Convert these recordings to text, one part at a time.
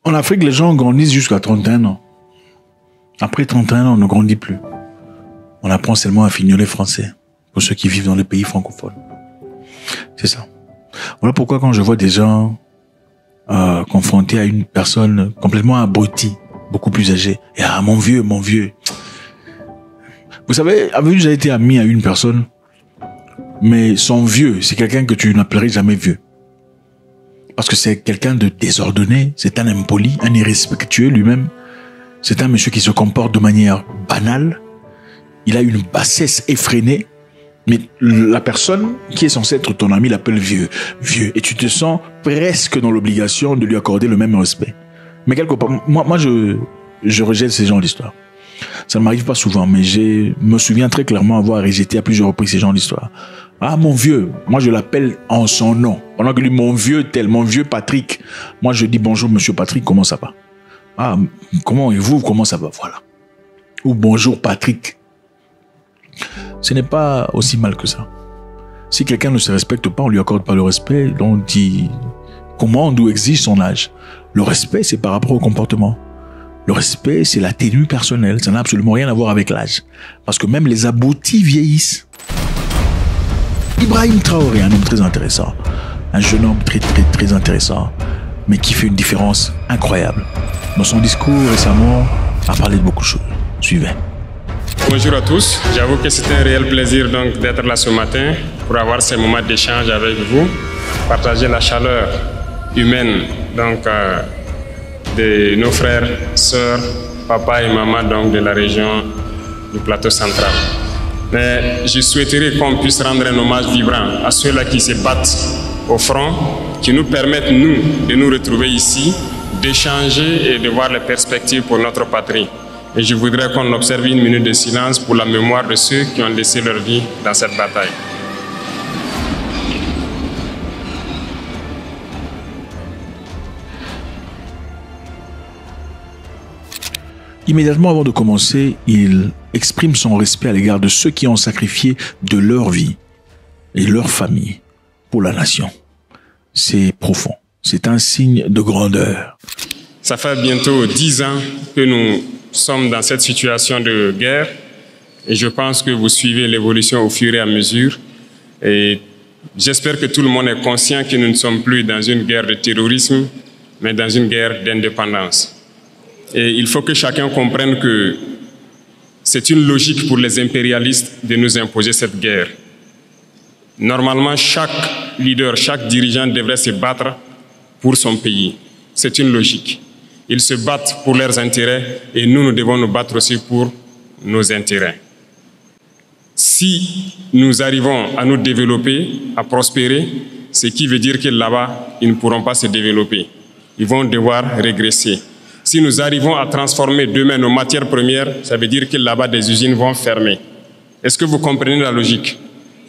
En Afrique, les gens grandissent jusqu'à 31 ans. Après 31 ans, on ne grandit plus. On apprend seulement à fignoler français pour ceux qui vivent dans les pays francophones. C'est ça. Voilà pourquoi quand je vois des gens confrontés à une personne complètement abrutie, beaucoup plus âgée, et ah mon vieux. Vous savez, j'ai été ami à une personne, mais son vieux, c'est quelqu'un que tu n'appellerais jamais vieux. Parce que c'est quelqu'un de désordonné, c'est un impoli, un irrespectueux lui-même. C'est un monsieur qui se comporte de manière banale. Il a une bassesse effrénée. Mais la personne qui est censée être ton ami l'appelle vieux. Vieux. Et tu te sens presque dans l'obligation de lui accorder le même respect. Mais quelque part, moi je rejette ces genres d'histoire. Ça ne m'arrive pas souvent, mais je me souviens très clairement avoir rejeté à plusieurs reprises ces genres d'histoire. Ah, mon vieux, moi je l'appelle en son nom. Pendant que lui, mon vieux tel, mon vieux Patrick. Moi je dis bonjour monsieur Patrick, comment ça va? Ah, comment et vous, comment ça va? Voilà. Ou bonjour Patrick. Ce n'est pas aussi mal que ça. Si quelqu'un ne se respecte pas, on lui accorde pas le respect, on dit commande ou exige son âge. Le respect, c'est par rapport au comportement. Le respect, c'est la tenue personnelle. Ça n'a absolument rien à voir avec l'âge. Parce que même les aboutis vieillissent. Ibrahim Traoré, un homme très intéressant. Un jeune homme très intéressant. Mais qui fait une différence incroyable. Dans son discours récemment, a parlé de beaucoup de choses. Suivez. Bonjour à tous. J'avoue que c'est un réel plaisir donc d'être là ce matin pour avoir ces moments d'échange avec vous, partager la chaleur humaine donc de nos frères, sœurs, papa et maman donc de la région du plateau central. Mais je souhaiterais qu'on puisse rendre un hommage vibrant à ceux-là qui se battent au front, qui nous permettent nous de nous retrouver ici, d'échanger et de voir les perspectives pour notre patrie. Et je voudrais qu'on observe une minute de silence pour la mémoire de ceux qui ont laissé leur vie dans cette bataille. Immédiatement avant de commencer, il exprime son respect à l'égard de ceux qui ont sacrifié de leur vie et leur famille pour la nation. C'est profond. C'est un signe de grandeur. Ça fait bientôt 10 ans que nous sommes dans cette situation de guerre et je pense que vous suivez l'évolution au fur et à mesure et j'espère que tout le monde est conscient que nous ne sommes plus dans une guerre de terrorisme mais dans une guerre d'indépendance. Et il faut que chacun comprenne que c'est une logique pour les impérialistes de nous imposer cette guerre. Normalement, chaque leader, chaque dirigeant devrait se battre pour son pays. C'est une logique. Ils se battent pour leurs intérêts et nous devons nous battre aussi pour nos intérêts. Si nous arrivons à nous développer, à prospérer, ce qui veut dire que là-bas, ils ne pourront pas se développer. Ils vont devoir régresser. Si nous arrivons à transformer demain nos matières premières, ça veut dire que là-bas, des usines vont fermer. Est-ce que vous comprenez la logique?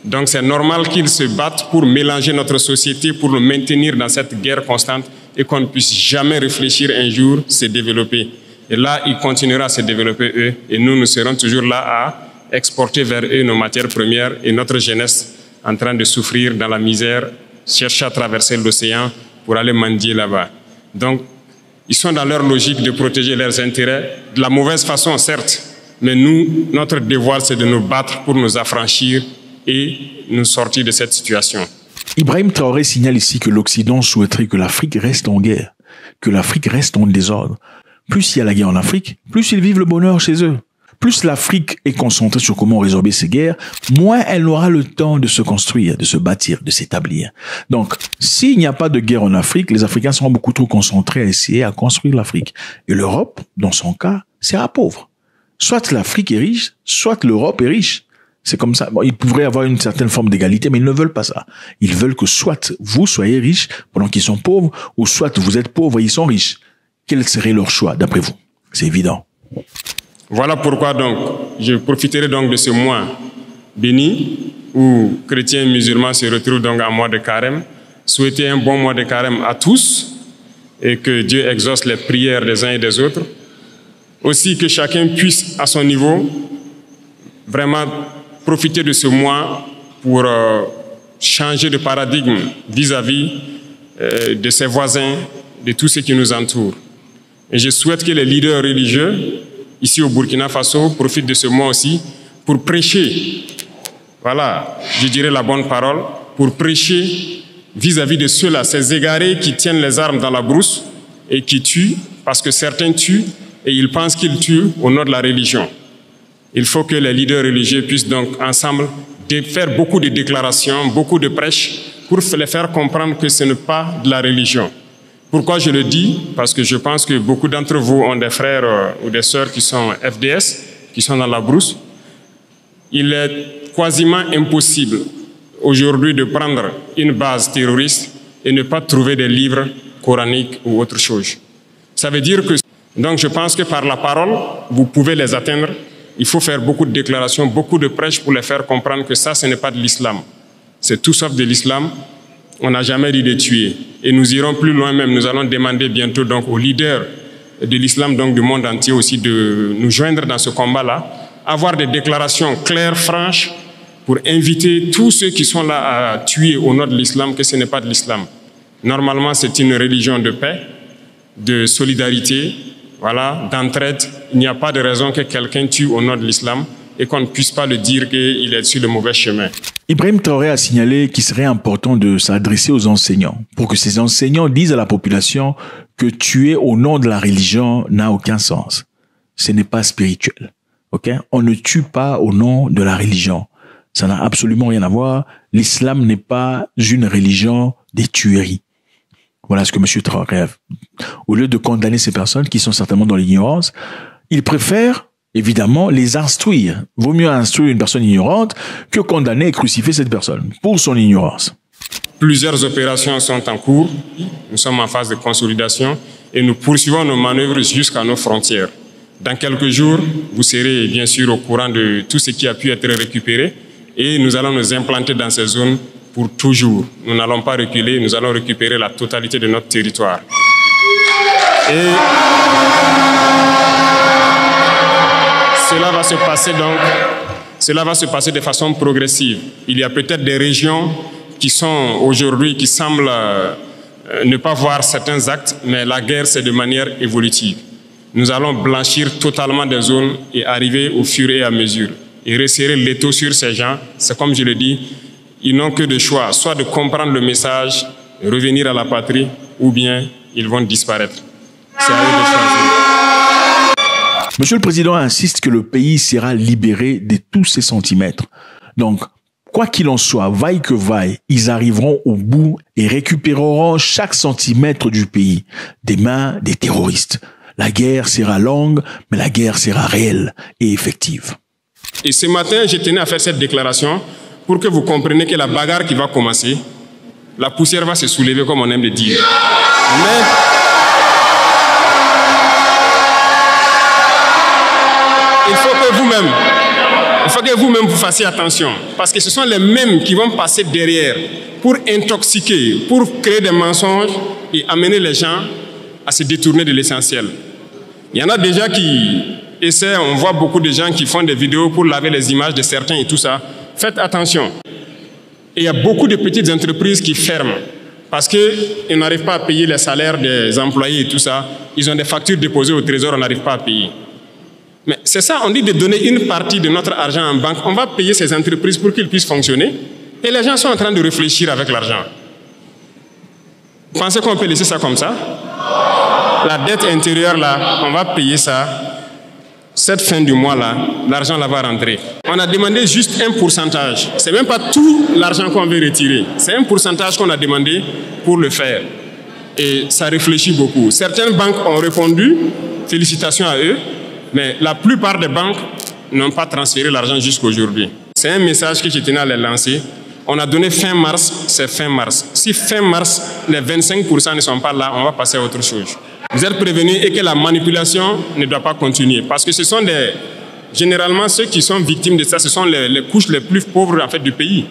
Donc c'est normal qu'ils se battent pour mélanger notre société, pour nous maintenir dans cette guerre constante et qu'on ne puisse jamais réfléchir un jour se développer. Et là, ils continueront à se développer eux et nous serons toujours là à exporter vers eux nos matières premières et notre jeunesse en train de souffrir dans la misère, chercher à traverser l'océan pour aller mendier là-bas. Donc, ils sont dans leur logique de protéger leurs intérêts, de la mauvaise façon certes, mais nous, notre devoir c'est de nous battre pour nous affranchir et nous sortir de cette situation. Ibrahim Traoré signale ici que l'Occident souhaiterait que l'Afrique reste en guerre, que l'Afrique reste en désordre. Plus il y a la guerre en Afrique, plus ils vivent le bonheur chez eux. Plus l'Afrique est concentrée sur comment résorber ces guerres, moins elle aura le temps de se construire, de se bâtir, de s'établir. Donc, s'il n'y a pas de guerre en Afrique, les Africains seront beaucoup trop concentrés à essayer à construire l'Afrique. Et l'Europe, dans son cas, sera pauvre. Soit l'Afrique est riche, soit l'Europe est riche. C'est comme ça. Bon, ils pourraient avoir une certaine forme d'égalité, mais ils ne veulent pas ça. Ils veulent que soit vous soyez riches pendant qu'ils sont pauvres, ou soit vous êtes pauvres et ils sont riches. Quel serait leur choix, d'après vous? C'est évident. Voilà pourquoi donc, je profiterai donc de ce mois béni, où chrétiens et musulmans se retrouvent donc en mois de carême. Souhaiter un bon mois de carême à tous, et que Dieu exauce les prières des uns et des autres. Aussi que chacun puisse, à son niveau, vraiment profiter de ce mois pour changer de paradigme vis-à-vis de ses voisins, de tous ceux qui nous entourent. Et je souhaite que les leaders religieux, ici au Burkina Faso, profitent de ce mois aussi pour prêcher, voilà, je dirais la bonne parole, pour prêcher vis-à-vis de ceux-là, ces égarés qui tiennent les armes dans la brousse et qui tuent, parce que certains tuent et ils pensent qu'ils tuent au nom de la religion. Il faut que les leaders religieux puissent donc ensemble faire beaucoup de déclarations, beaucoup de prêches pour les faire comprendre que ce n'est pas de la religion. Pourquoi je le dis? Parce que je pense que beaucoup d'entre vous ont des frères ou des sœurs qui sont FDS, qui sont dans la brousse. Il est quasiment impossible aujourd'hui de prendre une base terroriste et ne pas trouver des livres coraniques ou autre chose. Ça veut dire que, donc je pense que par la parole, vous pouvez les atteindre. Il faut faire beaucoup de déclarations, beaucoup de prêches pour les faire comprendre que ça, ce n'est pas de l'islam. C'est tout sauf de l'islam. On n'a jamais dit de tuer. Et nous irons plus loin même. Nous allons demander bientôt donc aux leaders de l'islam, donc du monde entier aussi, de nous joindre dans ce combat-là, avoir des déclarations claires, franches, pour inviter tous ceux qui sont là à tuer au nom de l'islam, que ce n'est pas de l'islam. Normalement, c'est une religion de paix, de solidarité, voilà, d'entraide. Il n'y a pas de raison que quelqu'un tue au nom de l'islam et qu'on ne puisse pas le dire qu'il est sur le mauvais chemin. Ibrahim Traoré a signalé qu'il serait important de s'adresser aux enseignants pour que ces enseignants disent à la population que tuer au nom de la religion n'a aucun sens. Ce n'est pas spirituel. Okay? On ne tue pas au nom de la religion. Ça n'a absolument rien à voir. L'islam n'est pas une religion des tueries. Voilà ce que M. Traoré, au lieu de condamner ces personnes qui sont certainement dans l'ignorance, il préfère évidemment les instruire. Vaut mieux instruire une personne ignorante que condamner et crucifier cette personne pour son ignorance. Plusieurs opérations sont en cours. Nous sommes en phase de consolidation et nous poursuivons nos manœuvres jusqu'à nos frontières. Dans quelques jours, vous serez bien sûr au courant de tout ce qui a pu être récupéré et nous allons nous implanter dans ces zones pour toujours. Nous n'allons pas reculer, nous allons récupérer la totalité de notre territoire. Et cela va se passer de façon progressive. Il y a peut-être des régions qui sont aujourd'hui, qui semblent ne pas voir certains actes, mais la guerre, c'est de manière évolutive. Nous allons blanchir totalement des zones et arriver au fur et à mesure. Et resserrer l'étau sur ces gens, c'est comme je le dis, ils n'ont que de choix, soit de comprendre le message, revenir à la patrie, ou bien ils vont disparaître. C'est à eux de choisir. Monsieur le Président insiste que le pays sera libéré de tous ces centimètres. Donc, quoi qu'il en soit, vaille que vaille, ils arriveront au bout et récupéreront chaque centimètre du pays des mains des terroristes. La guerre sera longue, mais la guerre sera réelle et effective. Et ce matin, je tenais à faire cette déclaration pour que vous compreniez que la bagarre qui va commencer, la poussière va se soulever comme on aime le dire. Mais il faut que vous-même vous fassiez attention, parce que ce sont les mêmes qui vont passer derrière pour intoxiquer, pour créer des mensonges et amener les gens à se détourner de l'essentiel. Il y en a déjà qui essaient, on voit beaucoup de gens qui font des vidéos pour laver les images de certains et tout ça. Faites attention. Et il y a beaucoup de petites entreprises qui ferment parce qu'ils n'arrivent pas à payer les salaires des employés et tout ça. Ils ont des factures déposées au trésor, on n'arrive pas à payer. Mais c'est ça, on dit de donner une partie de notre argent en banque. On va payer ces entreprises pour qu'ils puissent fonctionner. Et les gens sont en train de réfléchir avec l'argent. Pensez qu'on peut laisser ça comme ça? La dette intérieure, là, on va payer ça. Cette fin du mois-là, l'argent là va rentrer. On a demandé juste un pourcentage. Ce n'est même pas tout l'argent qu'on veut retirer. C'est un pourcentage qu'on a demandé pour le faire. Et ça réfléchit beaucoup. Certaines banques ont répondu, félicitations à eux, mais la plupart des banques n'ont pas transféré l'argent jusqu'à aujourd'hui. C'est un message que je tenais à les lancer. On a donné fin mars, c'est fin mars. Si fin mars, les 25% ne sont pas là, on va passer à autre chose. Vous êtes prévenus et que la manipulation ne doit pas continuer. Parce que ce sont généralement ceux qui sont victimes de ça, ce sont les couches les plus pauvres en fait, du pays.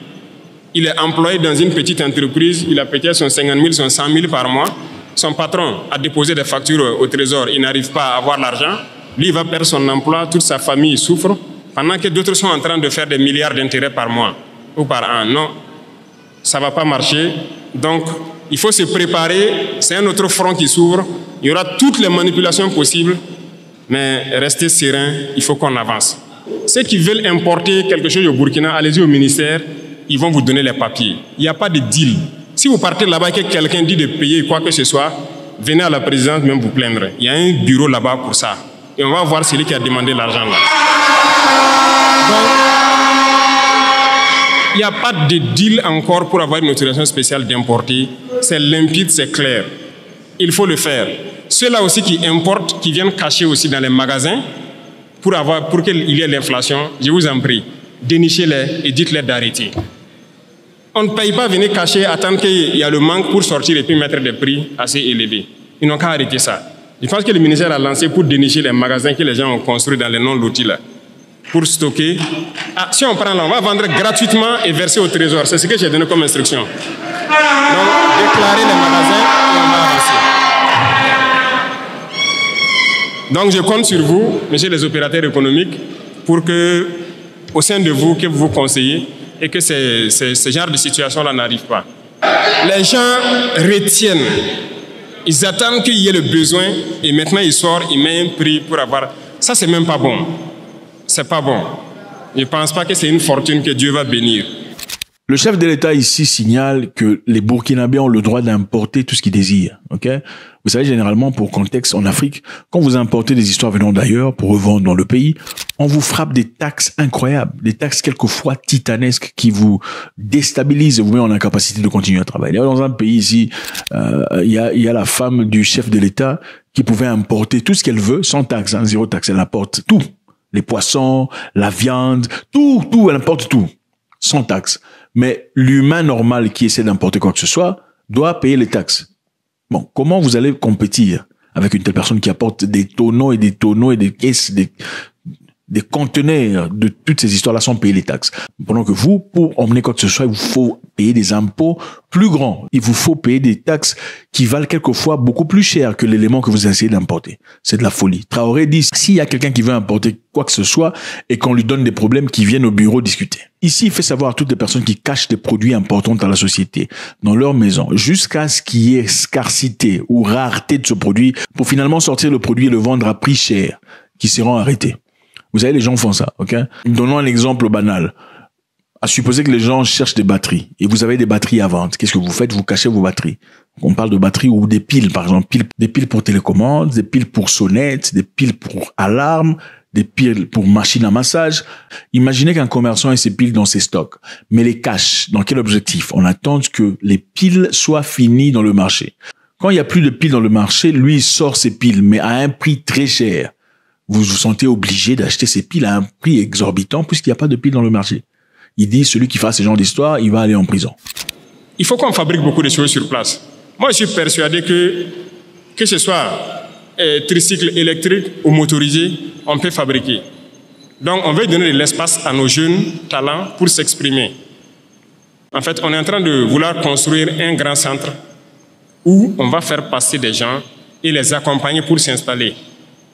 Il est employé dans une petite entreprise, il a peut-être son 50 000, son 100 000 par mois. Son patron a déposé des factures au trésor, il n'arrive pas à avoir l'argent. Lui, il va perdre son emploi, toute sa famille souffre, pendant que d'autres sont en train de faire des milliards d'intérêts par mois ou par an. Non, ça ne va pas marcher. Donc, Il faut se préparer, c'est un autre front qui s'ouvre, il y aura toutes les manipulations possibles, mais restez serein, il faut qu'on avance. Ceux qui veulent importer quelque chose au Burkina, allez-y au ministère, ils vont vous donner les papiers. Il n'y a pas de deal. Si vous partez là-bas et que quelqu'un dit de payer quoi que ce soit, venez à la présidence même vous plaindre. Il y a un bureau là-bas pour ça. Et on va voir celui qui a demandé l'argent là. Donc, il n'y a pas de deal encore pour avoir une autorisation spéciale d'importer. C'est limpide, c'est clair. Il faut le faire. Ceux-là aussi qui importent, qui viennent cacher aussi dans les magasins, pour qu'il y ait l'inflation, je vous en prie, dénichez-les et dites-les d'arrêter. On ne paye pas venir cacher, attendre qu'il y a le manque pour sortir et puis mettre des prix assez élevés. Ils n'ont qu'à arrêter ça. Je pense que le ministère a lancé pour dénicher les magasins que les gens ont construits dans les non-lotis là, pour stocker. Ah, si on prend là, on va vendre gratuitement et verser au trésor. C'est ce que j'ai donné comme instruction. Donc, déclarer les magasins et on va avancer. Donc, je compte sur vous, messieurs les opérateurs économiques, pour que, au sein de vous, que vous vous conseillez et que ce genre de situation-là n'arrive pas. Les gens retiennent. Ils attendent qu'il y ait le besoin et maintenant ils sortent, ils mettent un prix pour avoir... Ça, c'est même pas bon. C'est pas bon. Je ne pense pas que c'est une fortune que Dieu va bénir. Le chef de l'État ici signale que les Burkinabés ont le droit d'importer tout ce qu'ils désirent. Ok? Vous savez, généralement, pour contexte, en Afrique, quand vous importez des histoires venant d'ailleurs pour revendre dans le pays, on vous frappe des taxes incroyables, des taxes quelquefois titanesques qui vous déstabilisent et vous mettent en incapacité de continuer à travailler. D'ailleurs, dans un pays ici, il y a la femme du chef de l'État qui pouvait importer tout ce qu'elle veut sans taxe, hein, zéro taxe. Elle importe tout. Les poissons, la viande, tout, elle importe tout. Sans taxe. Mais l'humain normal qui essaie d'importer quoi que ce soit doit payer les taxes. Bon, comment vous allez compétir avec une telle personne qui apporte des tonneaux et des tonneaux et des caisses, des conteneurs de toutes ces histoires-là sans payer les taxes? Pendant que vous, pour emmener quoi que ce soit, il vous faut payer des impôts plus grands. Il vous faut payer des taxes qui valent quelquefois beaucoup plus cher que l'élément que vous essayez d'importer. C'est de la folie. Traoré dit, s'il y a quelqu'un qui veut importer quoi que ce soit et qu'on lui donne des problèmes, qui viennent au bureau discuter. Ici, il fait savoir à toutes les personnes qui cachent des produits importants dans la société, dans leur maison, jusqu'à ce qu'il y ait scarcité ou rareté de ce produit, pour finalement sortir le produit et le vendre à prix cher, qui seront arrêtés. Vous savez, les gens font ça, ok? Donnons un exemple banal. À supposer que les gens cherchent des batteries et vous avez des batteries à vendre. Qu'est-ce que vous faites? Vous cachez vos batteries. On parle de batteries ou des piles, par exemple. Des piles pour télécommande, des piles pour sonnettes, des piles pour alarme, des piles pour machine à massage. Imaginez qu'un commerçant ait ces piles dans ses stocks, mais les cache. Dans quel objectif? On attend que les piles soient finies dans le marché. Quand il n'y a plus de piles dans le marché, lui, il sort ses piles, mais à un prix très cher. Vous vous sentez obligé d'acheter ces piles à un prix exorbitant puisqu'il n'y a pas de piles dans le marché. Il dit, celui qui fera ce genre d'histoire, il va aller en prison. Il faut qu'on fabrique beaucoup de choses sur place. Moi, je suis persuadé que ce soit tricycle électrique ou motorisé, on peut fabriquer. Donc, on veut donner de l'espace à nos jeunes talents pour s'exprimer. En fait, on est en train de vouloir construire un grand centre où on va faire passer des gens et les accompagner pour s'installer.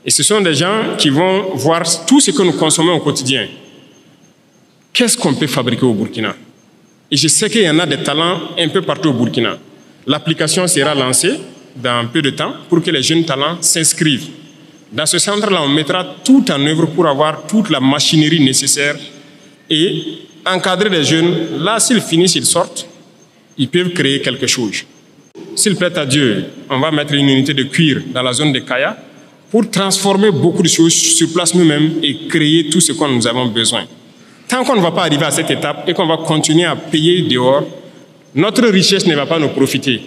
Et ce sont des gens qui vont voir tout ce que nous consommons au quotidien. Qu'est-ce qu'on peut fabriquer au Burkina? Et je sais qu'il y en a des talents un peu partout au Burkina. L'application sera lancée dans peu de temps pour que les jeunes talents s'inscrivent. Dans ce centre-là, on mettra tout en œuvre pour avoir toute la machinerie nécessaire et encadrer les jeunes. Là, s'ils finissent, ils sortent, ils peuvent créer quelque chose. S'il plaît à Dieu, on va mettre une unité de cuir dans la zone de Kaya pour transformer beaucoup de choses sur place nous-mêmes et créer tout ce que nous avons besoin. Tant qu'on ne va pas arriver à cette étape et qu'on va continuer à payer dehors, notre richesse ne va pas nous profiter.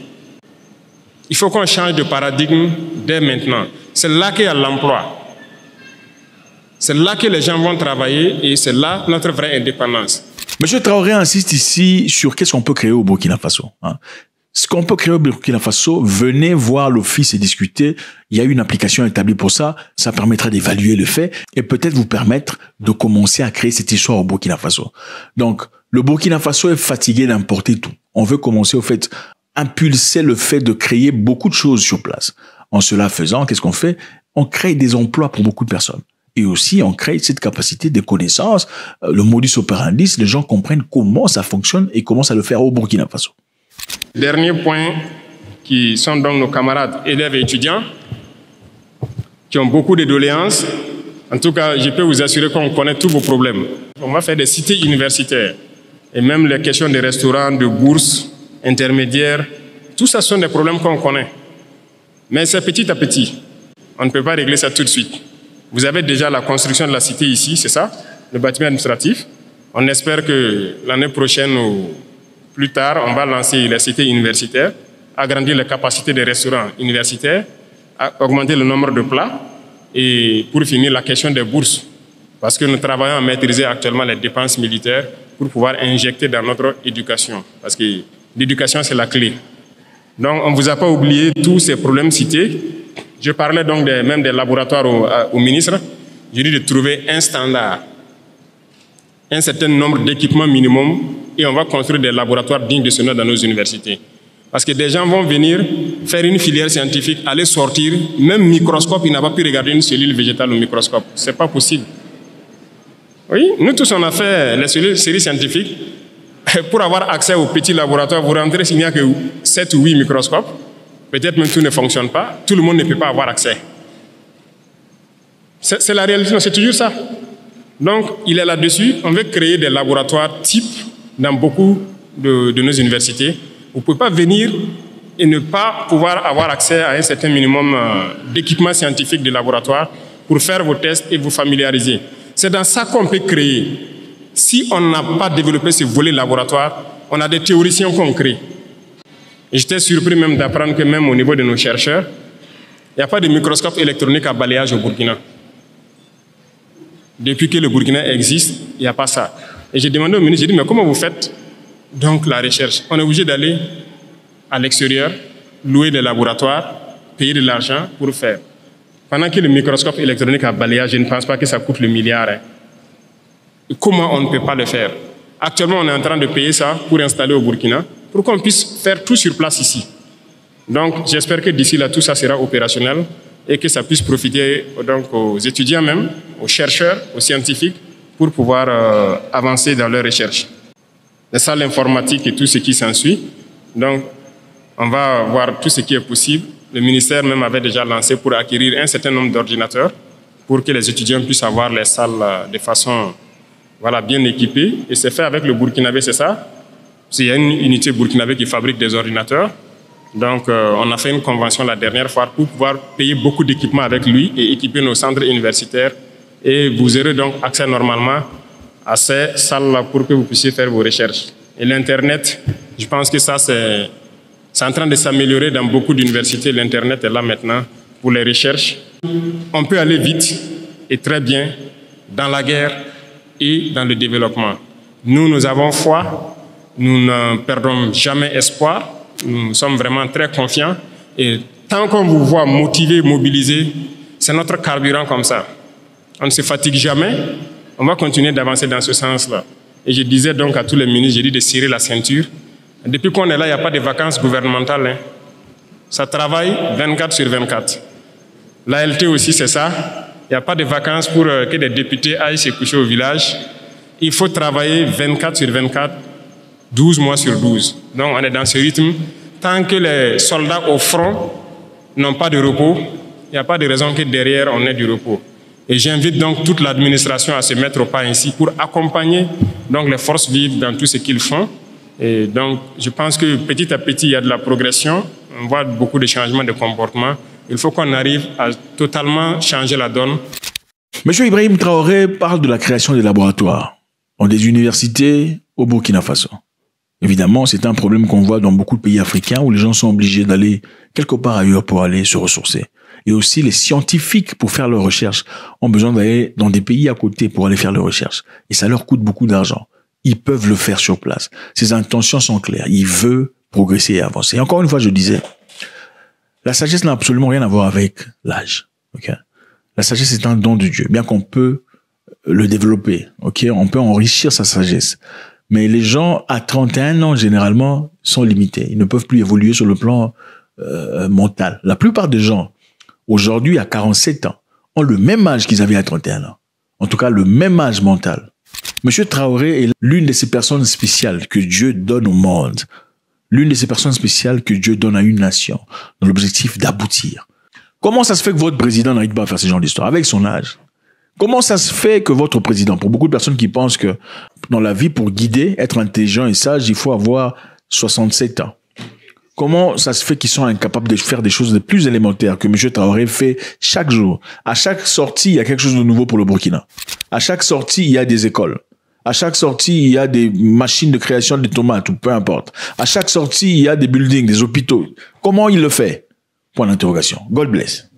Il faut qu'on change de paradigme dès maintenant. C'est là qu'il y a l'emploi. C'est là que les gens vont travailler et c'est là notre vraie indépendance. Monsieur Traoré insiste ici sur qu'est-ce qu'on peut créer au Burkina Faso. Ce qu'on peut créer au Burkina Faso, venez voir l'office et discuter. Il y a une application établie pour ça. Ça permettra d'évaluer le fait et peut-être vous permettre de commencer à créer cette histoire au Burkina Faso. Donc, le Burkina Faso est fatigué d'importer tout. On veut commencer au fait, impulser le fait de créer beaucoup de choses sur place. En cela faisant, qu'est-ce qu'on fait? On crée des emplois pour beaucoup de personnes. Et aussi, on crée cette capacité de connaissance, le modus operandi, les gens comprennent comment ça fonctionne et comment ça le faire au Burkina Faso. Dernier point, qui sont donc nos camarades élèves et étudiants, qui ont beaucoup de doléances. En tout cas, je peux vous assurer qu'on connaît tous vos problèmes. On va faire des cités universitaires. Et même les questions de restaurants, de bourses, intermédiaires, tout ça sont des problèmes qu'on connaît. Mais c'est petit à petit. On ne peut pas régler ça tout de suite. Vous avez déjà la construction de la cité ici, c'est ça, le bâtiment administratif. On espère que l'année prochaine ou plus tard, on va lancer la cité universitaire, agrandir les capacités des restaurants universitaires, augmenter le nombre de plats et pour finir la question des bourses. Parce que nous travaillons à maîtriser actuellement les dépenses militaires pour pouvoir injecter dans notre éducation. Parce que l'éducation, c'est la clé. Donc, on ne vous a pas oublié tous ces problèmes cités. Je parlais donc même des laboratoires au ministre. Je dis de trouver un standard, un certain nombre d'équipements minimum et on va construire des laboratoires dignes de ce nom dans nos universités. Parce que des gens vont venir faire une filière scientifique, aller sortir, même microscope, il n'a pas pu regarder une cellule végétale au microscope. Ce n'est pas possible. Oui, nous tous on a fait les séries scientifiques. Pour avoir accès au petit laboratoire, vous rentrez s'il n'y a que 7 ou 8 microscopes. Peut-être même tout ne fonctionne pas. Tout le monde ne peut pas avoir accès. C'est la réalité, c'est toujours ça. Donc, il est là-dessus. On veut créer des laboratoires types dans beaucoup de nos universités. Vous ne pouvez pas venir et ne pas pouvoir avoir accès à un certain minimum d'équipements scientifiques de laboratoire pour faire vos tests et vous familiariser. C'est dans ça qu'on peut créer. Si on n'a pas développé ce volet laboratoire, on a des théoriciens qu'on crée. Et j'étais surpris même d'apprendre que même au niveau de nos chercheurs, il n'y a pas de microscope électronique à balayage au Burkina. Depuis que le Burkina existe, il n'y a pas ça. Et j'ai demandé au ministre, j'ai dit, mais comment vous faites donc la recherche? On est obligé d'aller à l'extérieur, louer des laboratoires, payer de l'argent pour faire. Pendant que le microscope électronique à balayage, je ne pense pas que ça coûte le milliard. Et comment on ne peut pas le faire? Actuellement, on est en train de payer ça pour installer au Burkina, pour qu'on puisse faire tout sur place ici. Donc, j'espère que d'ici là, tout ça sera opérationnel et que ça puisse profiter donc, aux étudiants même, aux chercheurs, aux scientifiques, pour pouvoir avancer dans leurs recherches. C'est ça l'informatique et tout ce qui s'ensuit. Donc, on va voir tout ce qui est possible. Le ministère même avait déjà lancé pour acquérir un certain nombre d'ordinateurs pour que les étudiants puissent avoir les salles de façon bien équipée. Et c'est fait avec le Burkinabé, c'est ça? Il y a une unité burkinabé qui fabrique des ordinateurs. Donc, on a fait une convention la dernière fois pour pouvoir payer beaucoup d'équipements avec lui et équiper nos centres universitaires. Et vous aurez donc accès normalement à ces salles-là pour que vous puissiez faire vos recherches. Et l'Internet, je pense que ça, c'est en train de s'améliorer dans beaucoup d'universités. L'Internet est là maintenant pour les recherches. On peut aller vite et très bien dans la guerre et dans le développement. Nous avons foi. Nous ne perdons jamais espoir. Nous sommes vraiment très confiants. Et tant qu'on vous voit motivé, mobilisé, c'est notre carburant comme ça. On ne se fatigue jamais. On va continuer d'avancer dans ce sens-là. Et je disais donc à tous les ministres, j'ai dit de serrer la ceinture. Depuis qu'on est là, il n'y a pas de vacances gouvernementales. Hein. Ça travaille 24 sur 24. L'ALT aussi, c'est ça. Il n'y a pas de vacances pour que des députés aillent se coucher au village. Il faut travailler 24 sur 24. 12 mois sur 12. Donc on est dans ce rythme. Tant que les soldats au front n'ont pas de repos, il n'y a pas de raison que derrière on ait du repos. Et j'invite donc toute l'administration à se mettre au pas ainsi pour accompagner donc les forces vives dans tout ce qu'ils font. Et donc je pense que petit à petit il y a de la progression. On voit beaucoup de changements de comportement. Il faut qu'on arrive à totalement changer la donne. Monsieur Ibrahim Traoré parle de la création des laboratoires dans des universités au Burkina Faso. Évidemment, c'est un problème qu'on voit dans beaucoup de pays africains où les gens sont obligés d'aller quelque part ailleurs pour aller se ressourcer. Et aussi, les scientifiques, pour faire leurs recherches, ont besoin d'aller dans des pays à côté pour aller faire leurs recherches. Et ça leur coûte beaucoup d'argent. Ils peuvent le faire sur place. Ses intentions sont claires. Il veut progresser et avancer. Et encore une fois, je disais, la sagesse n'a absolument rien à voir avec l'âge. Okay? La sagesse est un don de Dieu, bien qu'on peut le développer. Okay? On peut enrichir sa sagesse. Mais les gens à 31 ans, généralement, sont limités. Ils ne peuvent plus évoluer sur le plan mental. La plupart des gens, aujourd'hui, à 47 ans, ont le même âge qu'ils avaient à 31 ans. En tout cas, le même âge mental. Monsieur Traoré est l'une de ces personnes spéciales que Dieu donne au monde. l'une de ces personnes spéciales que Dieu donne à une nation dans l'objectif d'aboutir. Comment ça se fait que votre président n'arrive pas à faire ce genre d'histoire avec son âge? Comment ça se fait que votre président, pour beaucoup de personnes qui pensent que dans la vie, pour guider, être intelligent et sage, il faut avoir 67 ans. Comment ça se fait qu'ils sont incapables de faire des choses les plus élémentaires que M. Traoré fait chaque jour? À chaque sortie, il y a quelque chose de nouveau pour le Burkina. À chaque sortie, il y a des écoles. À chaque sortie, il y a des machines de création de tomates ou peu importe. À chaque sortie, il y a des buildings, des hôpitaux. Comment il le fait? Point d'interrogation. God bless.